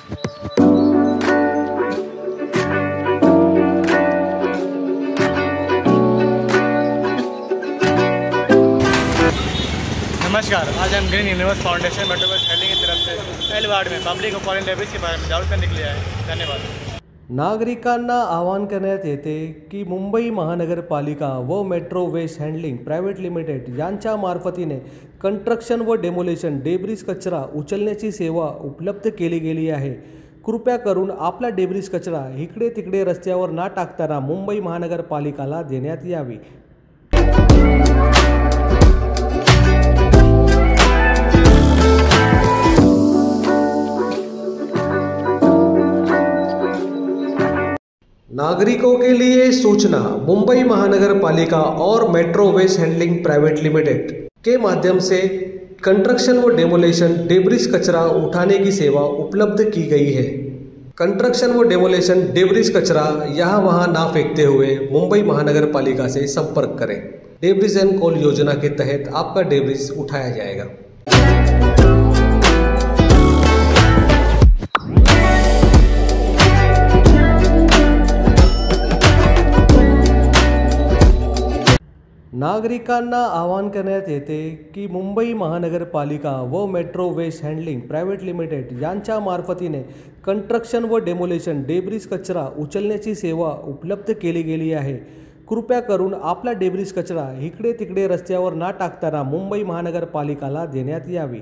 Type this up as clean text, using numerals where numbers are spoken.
नमस्कार, आज हम ग्रीन यूनिवर्स फाउंडेशन मेट्रोवेस हेल्डिंग की तरफ से एल वार्ड में पब्लिक और फॉरेन लेबर्स के बारे में जागरूक करने के लिए आए। धन्यवाद। नागरिकांना आवाहन करण्यात येते की मुंबई महानगरपालिका व metro waste handling private limited यांच्या मार्फतीने कंस्ट्रक्शन व डेमोलेशन डेब्रिज कचरा उचलण्याची सेवा उपलब्ध केली गेली आहे। कृपया करून आपला डेब्रिज कचरा इकडे तिकडे रस्त्यावर न टाकताना मुंबई महानगरपालिकाला देण्यात यावी। नागरिकों के लिए सूचना, मुंबई महानगर पालिका और metro waste handling private limited के माध्यम से कंस्ट्रक्शन व डेमोलेशन डेब्रिज कचरा उठाने की सेवा उपलब्ध की गई है। कंस्ट्रक्शन व डेमोलेशन डेब्रिज कचरा यहाँ वहाँ ना फेंकते हुए मुंबई महानगर पालिका से संपर्क करें। डेब्रिज एंड कॉल योजना के तहत आपका डेब्रिज उठाया जाएगा। नागरिकांना आवाहन करण्यात येते की मुंबई महानगरपालिका व metro waste handling private limited यांच्या मार्फतीने कंस्ट्रक्शन व डेमोलेशन डेब्रिज कचरा उचलण्याची सेवा उपलब्ध केली गेली आहे। कृपया करून आपला डेब्रिज कचरा इकडे तिकडे रस्त्यावर न टाकताना मुंबई महानगरपालिकाला देण्यात यावी।